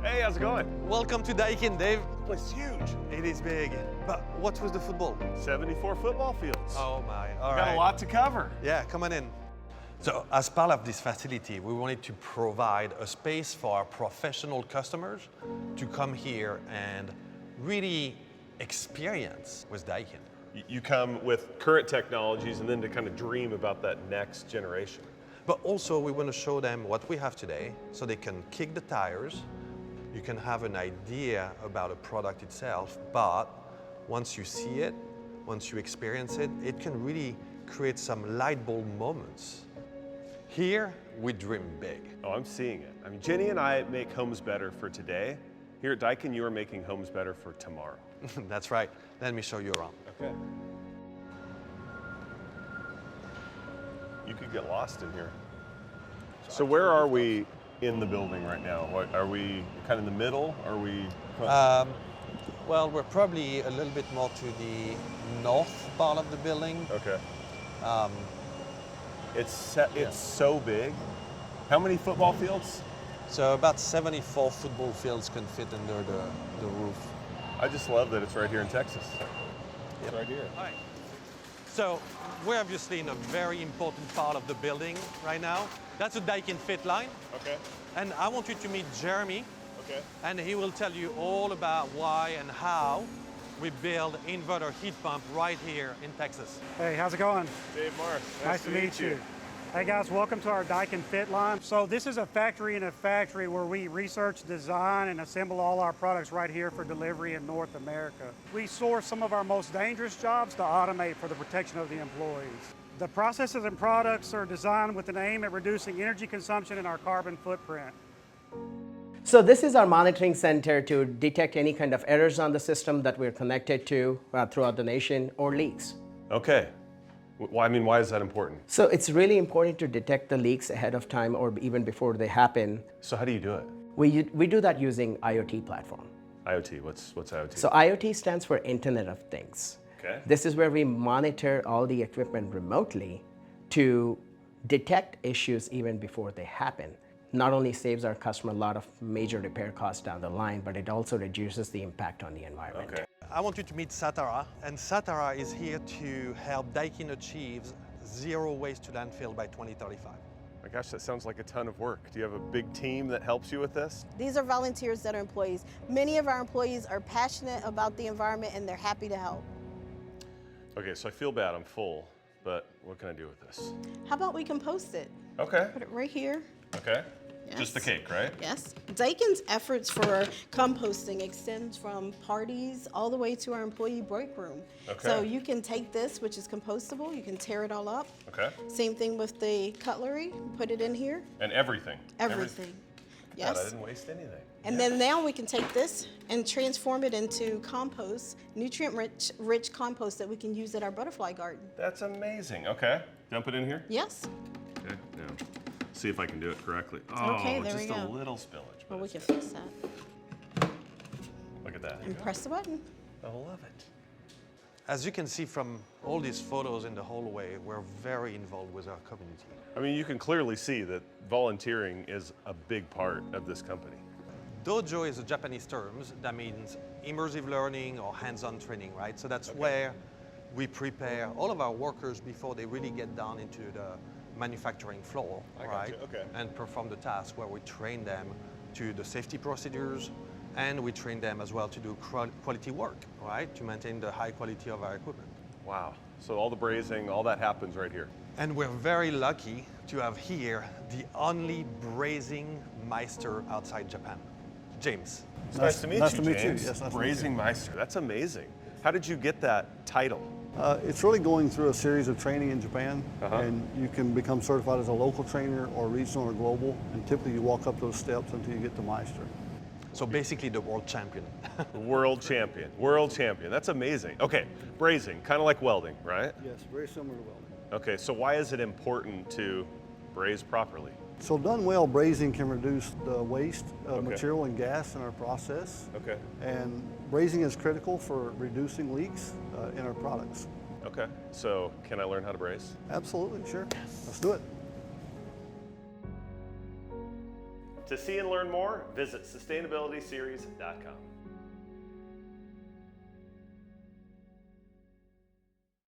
Hey, how's it going? Welcome to Daikin, Dave. The place is huge. It is big. But what was the football? 74 football fields. Oh my, all Got right. a lot to cover. Yeah, come on in. So as part of this facility, we wanted to provide a space for our professional customers to come here and really experience with Daikin. You come with current technologies and then to kind of dream about that next generation. But also we want to show them what we have today so they can kick the tires. You can have an idea about a product itself, but once you see it, once you experience it, it can really create some light bulb moments. Here, we dream big. Oh, I'm seeing it. I mean, Jenny and I make homes better for today. Here at Daikin, you are making homes better for tomorrow. That's right. Let me show you around. Okay. You could get lost in here. So where are we in the building right now? What, are we kind of in the middle? Are we? Well, we're probably a little bit more to the north part of the building. Okay. Um, It's so big. How many football fields? so about 74 football fields can fit under the roof. I just love that it's right here in Texas. Yep. It's right here. All right. So we're obviously in a very important part of the building right now. That's a Daikin fit line. Okay. And I want you to meet Jeremy. Okay. And he will tell you all about why and how we build inverter heat pump right here in Texas. Hey, how's it going? Dave Mark. Nice to meet you. Hey guys, welcome to our Daikin Fit line. So this is a factory in a factory where we research, design, and assemble all our products right here for delivery in North America. We source some of our most dangerous jobs to automate for the protection of the employees. The processes and products are designed with an aim at reducing energy consumption and our carbon footprint. So this is our monitoring center to detect any kind of errors on the system that we're connected to throughout the nation or leaks. Okay. Well, I mean, why is that important? So it's really important to detect the leaks ahead of time or even before they happen. So how do you do it? We do that using IoT platform. IoT. What's IoT? So IoT stands for Internet of Things. Okay. This is where we monitor all the equipment remotely to detect issues even before they happen. Not only saves our customer a lot of major repair costs down the line, but it also reduces the impact on the environment. Okay. I want you to meet Satara, and Satara is here to help Daikin achieve zero waste to landfill by 2035. My gosh, that sounds like a ton of work. Do you have a big team that helps you with this? These are volunteers that are employees. Many of our employees are passionate about the environment and they're happy to help. Okay, so I feel bad, I'm full, but what can I do with this? How about we compost it? Okay. Put it right here. Okay. Yes. Just the cake, right? Yes. Daikin's efforts for composting extends from parties all the way to our employee break room. Okay. So you can take this, which is compostable, you can tear it all up. Okay. Same thing with the cutlery, put it in here. And everything. Everything. God, I Yes. didn't waste anything. And then now we can take this and transform it into compost, nutrient-rich compost that we can use at our butterfly garden. That's amazing. Okay. Dump it in here? Yes. Okay, now, see if I can do it correctly. Okay, there we just a go. little spillage. but Well, we it's can good. fix that. Look at that. And press the button. I love it. As you can see from all these photos in the hallway, we're very involved with our community. I mean, you can clearly see that volunteering is a big part of this company. Dojo is a Japanese term that means immersive learning or hands-on training, right? So that's where we prepare all of our workers before they really get down into the manufacturing floor, I got right? you, okay. And perform the task where we train them to the safety procedures, and we train them as well to do quality work, right? To maintain the high quality of our equipment. Wow. So all the brazing, all that happens right here. And we're very lucky to have here the only brazing meister outside Japan, James. It's nice to meet nice you, to meet you. James. Yes, nice to meet you. Brazing Meister. That's amazing. How did you get that title? It's really going through a series of training in Japan, Uh-huh. and you can become certified as a local trainer or regional or global, and typically you walk up those steps until you get to Meister. So basically the world champion. World champion. World champion. That's amazing. Okay, brazing, kind of like welding, right? Yes, very similar to welding. Okay, so why is it important to braze properly? So done well, brazing can reduce the waste of Okay. material and gas in our process, Okay. and brazing is critical for reducing leaks in our products. Okay, so can I learn how to braze? Absolutely, sure. Let's do it. To see and learn more, visit sustainabilityseries.com.